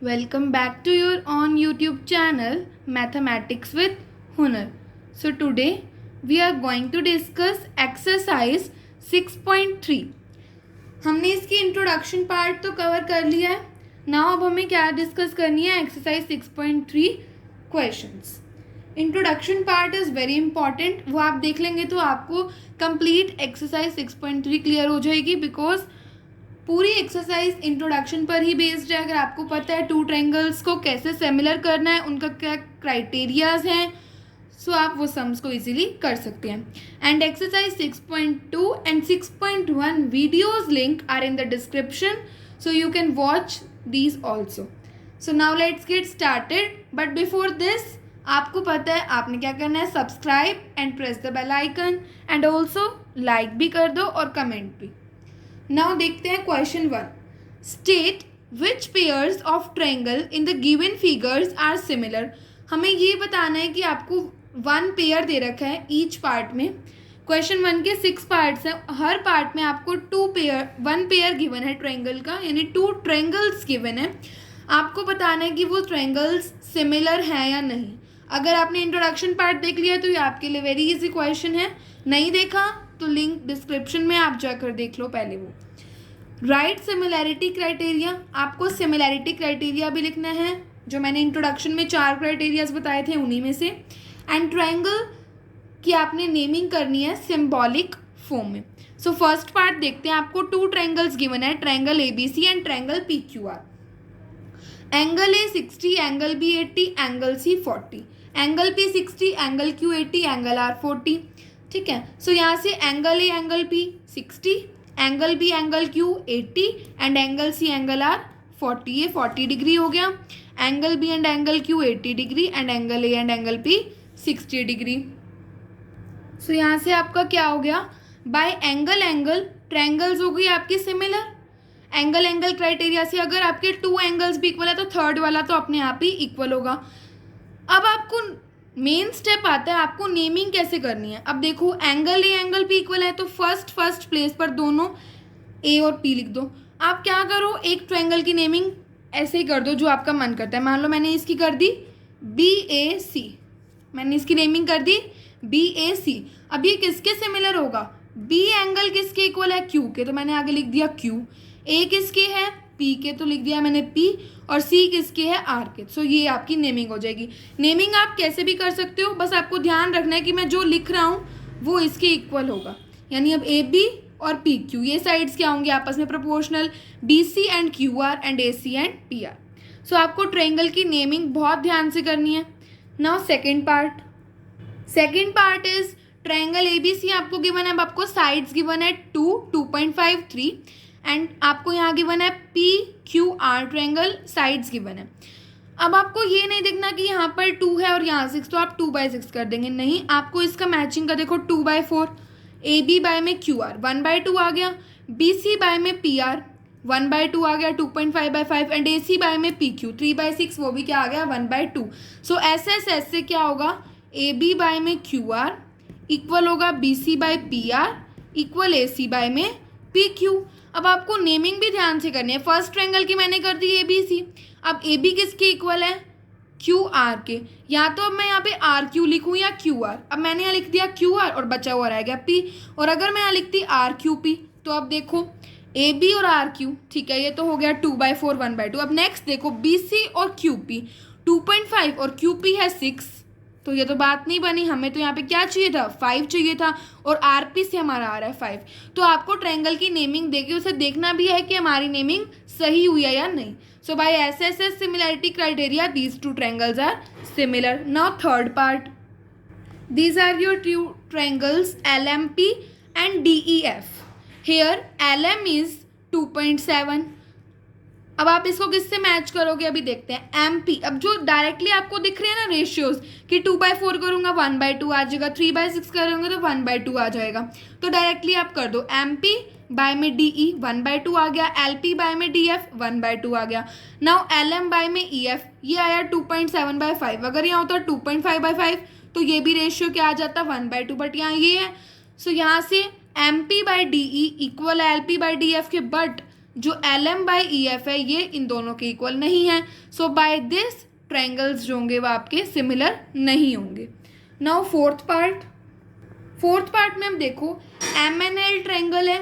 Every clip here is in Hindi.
Welcome back to your own YouTube channel Mathematics with Hunar. So today we are going to discuss exercise 6.3. हमने इसकी इंट्रोडक्शन पार्ट तो कवर कर लिया है. नाउ अब हमें क्या डिस्कस करनी है? Exercise 6.3 questions. Introduction part is very important. वो आप देख लेंगे तो आपको कंप्लीट एक्सरसाइज 6.3 क्लियर हो जाएगी, बिकॉज पूरी एक्सरसाइज इंट्रोडक्शन पर ही बेस्ड है. अगर आपको पता है टू ट्रायंगल्स को कैसे सिमिलर करना है, उनका क्या क्राइटेरियाज हैं, सो आप वो सम्स को इजीली कर सकते हैं. And exercise 6.2 and 6.1 videos link are in the description, so you can watch these also. So now let's get started. But before this आपको पता है आपने क्या करना है? Subscribe and press the bell icon and also like भी कर दो और कमेंट भी. नाउ देखते हैं question 1. State which pairs of triangle in the given figures are similar. हमें ये बताना है कि आपको 1 पेयर दे रखा है ईच पार्ट में. क्वेश्चन 1 के 6 पार्ट्स हैं. हर पार्ट में आपको 1 पेयर गिवन है ट्रायंगल का, यानी 2 ट्रायंगल्स गिवन है. आपको बताना है कि वो ट्रायंगल्स सिमिलर हैं या नहीं. अगर आपने इंट्रोडक्शन पार्ट देख लिया तो ये आपके लिए वेरी इजी क्वेश्चन है. नहीं देखा तो लिंक डिस्क्रिप्शन में आप जाकर देख लो पहले वो. Right similarity criteria. आपको सिमिलैरिटी क्राइटेरिया भी लिखना है, जो मैंने इंट्रोडक्शन में 4 क्राइटेरियाज बताए थे उन्हीं में से. एंड ट्रायंगल की आपने नेमिंग करनी है सिंबॉलिक फॉर्म में. सो फर्स्ट पार्ट देखते हैं. आपको 2 ट्रायंगल्स गिवन है, triangle ABC and triangle PQR. Angle A 60, angle B 80, angle C 40. Angle P 60, angle Q 80, angle R 40. ठीक है. सो यहाँ से angle A angle P 60, angle B angle Q 80 and angle C angle R 40. ये 40 डिग्री हो गया. Angle B and angle Q 80 degree and angle A and angle P 60 degree. सो यहाँ से आपका क्या हो गया? बाय एंगल एंगल ट्रायंगल्स हो गई आपकी सिमिलर. एंगल एंगल क्राइटेरिया से अगर आपके 2 एंगल्स भी इक्वल है तो थर्ड वाला तो अपने आप ही इक्वल होगा. अब आपको मेन स्टेप आता है, आपको नेमिंग कैसे करनी है. अब देखो angle A angle P equal है तो फर्स्ट प्लेस पर दोनों A और P लिख दो. आप क्या करो, एक ट्रायंगल की नेमिंग ऐसे ही कर दो जो आपका मन करता है. मान लो मैंने इसकी कर दी BAC. मैंने इसकी नेमिंग कर दी BAC. अब ये किसके सिमिलर होगा? B एंगल किसके इक्वल है? Q के, तो मैंने आगे लिख दिया Q. A किसके है? P के, तो लिख दिया मैंने P. और C किसके है? R के. सो ये आपकी नेमिंग हो जाएगी. नेमिंग आप कैसे भी कर सकते हो, बस आपको ध्यान रखना है कि मैं जो लिख रहा हूँ वो इसके इक्वल होगा. यानी अब AB और PQ ये साइड्स क्या होंगे? आपस में proportional. BC and QR and AC and PR. सो आपको ट्रायंगल की नेमिंग बहुत ध्यान से करनी है. Now second part is triangle ABC आपको गिवन है. अब आपको साइड्स गिवन है 2, 2.5, 3 एंड आपको यहाँ गिवन है PQR ट्रायंगल, साइड्स गिवन है. अब आपको ये नहीं देखना कि यहाँ पर 2 है और यहाँ 6, तो आप 2/6 कर देंगे. नहीं, आपको इसका मैचिंग का देखो 2/4. AB बाय में QR 1/2 आ गया. BC बाय में PR 1/2 आ गया, 2.5/5 एंड AC बाय में PQ 3/6, वो भी क्या आ गया? 1/2. सो SS से क्या होगा? AB बाय में QR इक्वल होगा BC by PR equal AC by में PQ. अब आपको नेमिंग भी ध्यान से करनी है. फर्स्ट ट्रायंगल की मैंने कर दी ABC. अब AB किसके इक्वल है? QR के. या तो अब मैं यहाँ पे RQ लिखूँ या QR. अब मैंने यहाँ लिख दिया QR और बचा हुआ रह गया P. और अगर मैं यहाँ लिखती RQP तो अब देखो AB और RQ, ठीक है, ये तो हो गया 2/4 1/2. अब नेक्स्ट देखो BC और QP 2.5 और QP है 6, तो ये तो बात नहीं बनी. हमें तो यहाँ पे क्या चाहिए था? 5 चाहिए था और RP से हमारा आ रहा है 5. तो आपको ट्रायंगल की नेमिंग देके उसे देखना भी है कि हमारी नेमिंग सही हुई है या नहीं. So by SSS similarity criteria these 2 triangles are similar. Now third part. These are your 2 triangles LMP and DEF. Here LM is 2.7. अब आप इसको किससे मैच करोगे अभी देखते हैं. MP. अब जो डायरेक्टली आपको दिख रहे हैं ना रेशियोज कि 2/4 करूँगा 1/2 आ जाएगा, 3/6 करूँगा तो 1/2 आ जाएगा. तो डायरेक्टली आप कर दो. MP बाय में DE 1/2 आ गया. LP बाय में DF 1/2 आ गया. नाउ LM बाय में EF ये आया 2.7/5. अगर यहाँ होता 2.5/5 तो ये भी रेशियो क्या आ जाता? 1/2. बट यहाँ ये है. सो यहाँ से MP by DE equal LP by DF के. बट जो LM बाई EF है ये इन दोनों के इक्वल नहीं है। सो बाय दिस ट्रायंगल्स जो होंगे वो आपके सिमिलर नहीं होंगे। नाउ फोर्थ पार्ट में हम देखो MNL ट्रायंगल है,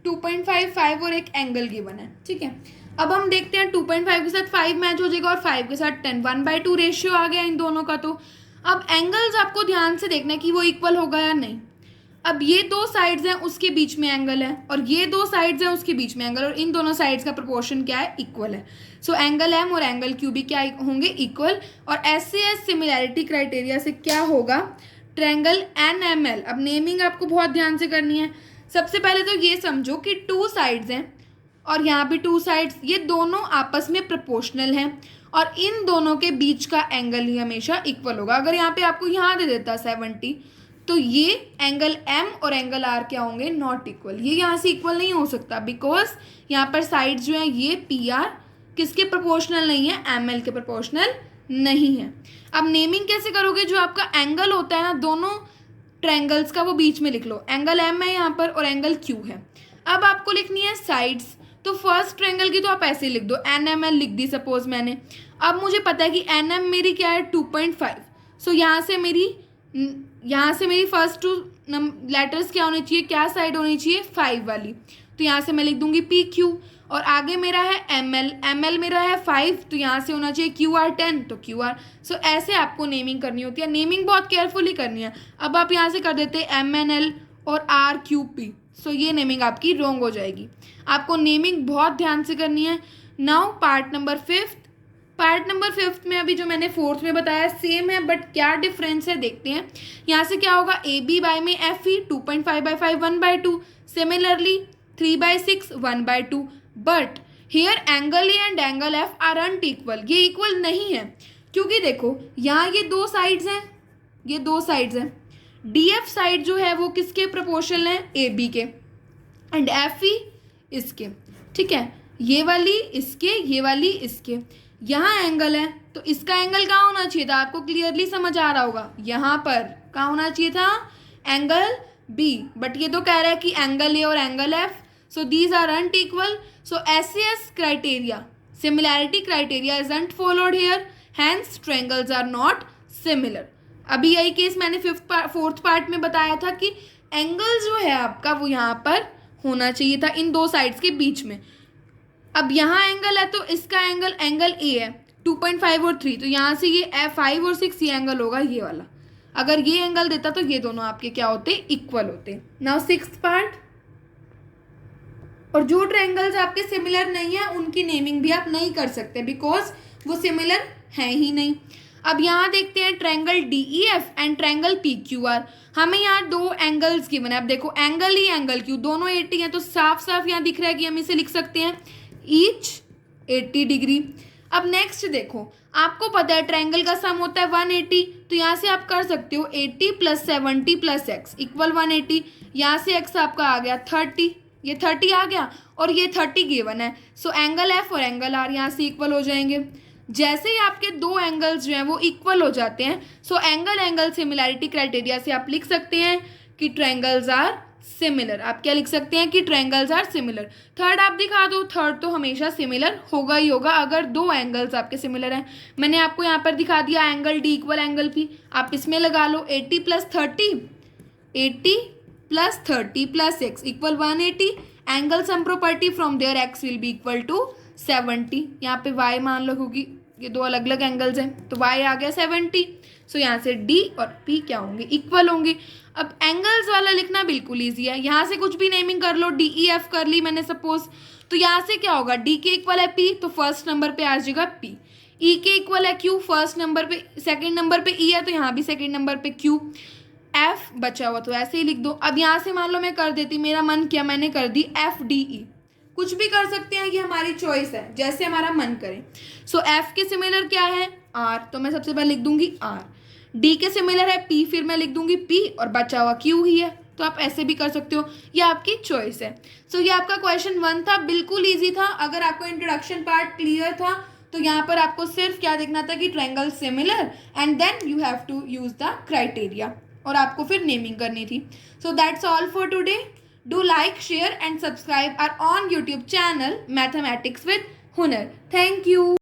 2.55 और एक एंगल गिवन है, ठीक है। अब हम देखते हैं 2.5 के साथ 5 मैच हो जाएगा और 5 के साथ 10, 1/2 रेशियो आ गया इन दोनों का। तो अब एंगल्स आपको ध्यान से देखना है कि वो इक्वल होगा या नहीं। अब ये दो साइड्स हैं उसके बीच में एंगल है और ये दो साइड्स हैं उसके बीच में एंगल, और इन दोनों साइड्स का प्रोपोर्शन क्या है, इक्वल है। सो एंगल M और एंगल Q भी क्या होंगे, इक्वल। और SCS सिमिलैरिटी क्राइटेरिया से क्या होगा, ट्रायंगल NML। अब नेमिंग आपको बहुत ध्यान से करनी है। सबसे पहले तो ये समझो कि 2 साइड्स हैं और यहाँ भी 2 साइड्स, ये दोनों आपस में प्रोपोर्शनल हैं और इन दोनों के बीच का एंगल ही हमेशा इक्वल होगा। अगर यहाँ पे आपको यहाँ दे देता 70, तो ये एंगल M और एंगल R क्या होंगे, नॉट इक्वल। ये यहाँ से इक्वल नहीं हो सकता बिकॉज यहाँ पर साइड्स जो हैं ये PR किसके प्रोपोर्शनल नहीं है, ML के प्रोपोर्शनल नहीं है। अब नेमिंग कैसे करोगे, जो आपका एंगल होता है ना दोनों ट्रायंगल्स का वो बीच में लिख लो। एंगल M है यहाँ पर और एंगल Q है। अब आपको लिखनी है साइड्स, तो फर्स्ट ट्रायंगल की तो आप ऐसे लिख दो, NML लिख दी सपोज मैंने। अब मुझे पता है कि NM मेरी क्या है, 2.5। सो यहाँ से मेरी फर्स्ट 2 लेटर्स क्या होनी चाहिए, क्या साइड होनी चाहिए, 5 वाली। तो यहाँ से मैं लिख दूंगी PQ। और आगे मेरा है ML मेरा है 5, तो यहाँ से होना चाहिए QR 10, तो QR। सो ऐसे आपको नेमिंग करनी होती है, नेमिंग बहुत केयरफुली करनी है। अब आप यहाँ से कर देते MNL और RQP, सो ये नेमिंग आपकी रॉन्ग हो जाएगी। आपको नेमिंग बहुत ध्यान से करनी है। नाउ पार्ट नंबर 5 में अभी जो मैंने 4th में बताया सेम है, बट क्या डिफरेंस है देखते हैं। यहाँ से क्या होगा, AB बाय में FE, 2.5/5 1/2, similarly 3/6 1/2। But here angle A and angle F aren't equal, ये इक्वल नहीं है क्योंकि देखो यहाँ ये दो साइड्स हैं, DF साइड जो है वो किसके प्रोपोर्शनल है, AB के, एंड FE इसके, ठीक है। ये वाली इसके, ये वाली इसके। यहाँ एंगल है तो इसका एंगल कहाँ होना चाहिए था, आपको क्लियरली समझ आ रहा होगा, यहाँ पर कहाँ होना चाहिए था, एंगल B। बट ये तो कह रहा है कि एंगल A और angle F, so these are not equal. So SCS criteria, similarity criteria isn't followed here, hence triangles are not similar। अभी यही केस मैंने 4th पार्ट में बताया था कि एंगल जो है आपका वो यहाँ पर होना चाहिए था इन दो साइड्स के बीच में। अब यहाँ एंगल है तो इसका एंगल A है 2.5 और 3, तो यहाँ से ये 5 और 6 ये एंगल होगा ये वाला। अगर ये एंगल देता तो ये दोनों आपके क्या होते, इक्वल होते। नाउ 6th पार्ट, और जो ट्रायंगल्स आपके सिमिलर नहीं है उनकी नेमिंग भी आप नहीं कर सकते बिकॉज वो सिमिलर है ही नहीं। अब यहाँ देखते हैं triangle DEF and triangle PQR। हमें यहाँ 2 एंगल्स गिवन है। अब देखो एंगल E एंगल Q दोनों 80 हैं, तो साफ साफ यहाँ दिख रहा है कि हम इसे लिख सकते हैं ईच 80 डिग्री। अब नेक्स्ट देखो, आपको पता है ट्रायंगल का सम होता है 180, तो यहाँ से आप कर सकते हो 80 + 70 + x इक्वल 180। यहाँ से x आपका आ गया 30, ये 30 आ गया और ये 30 गिवन है। सो एंगल F और एंगल R यहाँ से इक्वल हो जाएंगे। जैसे ही आपके 2 एंगल्स जो हैं वो इक्वल हो जाते हैं, सो एंगल सिमिलैरिटी क्राइटेरिया से आप लिख सकते हैं कि ट्रायंगल्स आर सिमिलर। आप क्या लिख सकते हैं कि ट्रायंगल्स आर सिमिलर। थर्ड आप दिखा दो, थर्ड तो हमेशा सिमिलर होगा ही होगा अगर 2 एंगल्स आपके सिमिलर हैं। मैंने आपको यहाँ पर दिखा दिया angle D equal angle P, आप इसमें लगा लो 80 + 30 + x equal 180। Angle sum property from there x will be equal to 70। यहाँ पे y मान लो क्योंकि ये 2 अलग अलग एंगल्स हैं, तो y आ गया 70। सो यहाँ से D और P क्या होंगे, इक्वल होंगे। अब एंगल्स वाला लिखना बिल्कुल ईजी है, यहाँ से कुछ भी नेमिंग कर लो, DEF कर ली मैंने सपोज, तो यहाँ से क्या होगा, D के इक्वल है P, तो फर्स्ट नंबर पे आ जाएगा P। E के इक्वल है Q, फर्स्ट नंबर पे, सेकंड नंबर पे E है तो यहाँ भी सेकंड नंबर पे Q। F बचा हुआ तो ऐसे ही लिख दो। अब यहाँ से मान लो मैं कर देती, मेरा मन किया मैंने कर दी FDE, कुछ भी कर सकते हैं, ये हमारी चॉइस है, जैसे हमारा मन करे। सो F के सिमिलर क्या है, R, तो मैं सबसे पहले लिख दूंगी R। D के सिमिलर है P, फिर मैं लिख दूंगी P और बचा हुआ Q ही है, तो आप ऐसे भी कर सकते हो, ये आपकी चॉइस है। सो ये आपका क्वेश्चन 1 था, बिल्कुल ईजी था। अगर आपको इंट्रोडक्शन पार्ट क्लियर था तो यहाँ पर आपको सिर्फ क्या देखना था कि triangle similar and then you have to use the criteria, और आपको फिर नेमिंग करनी थी। So that's all for today. Do like, share and subscribe our on YouTube channel Mathematics with Hunar. Thank you.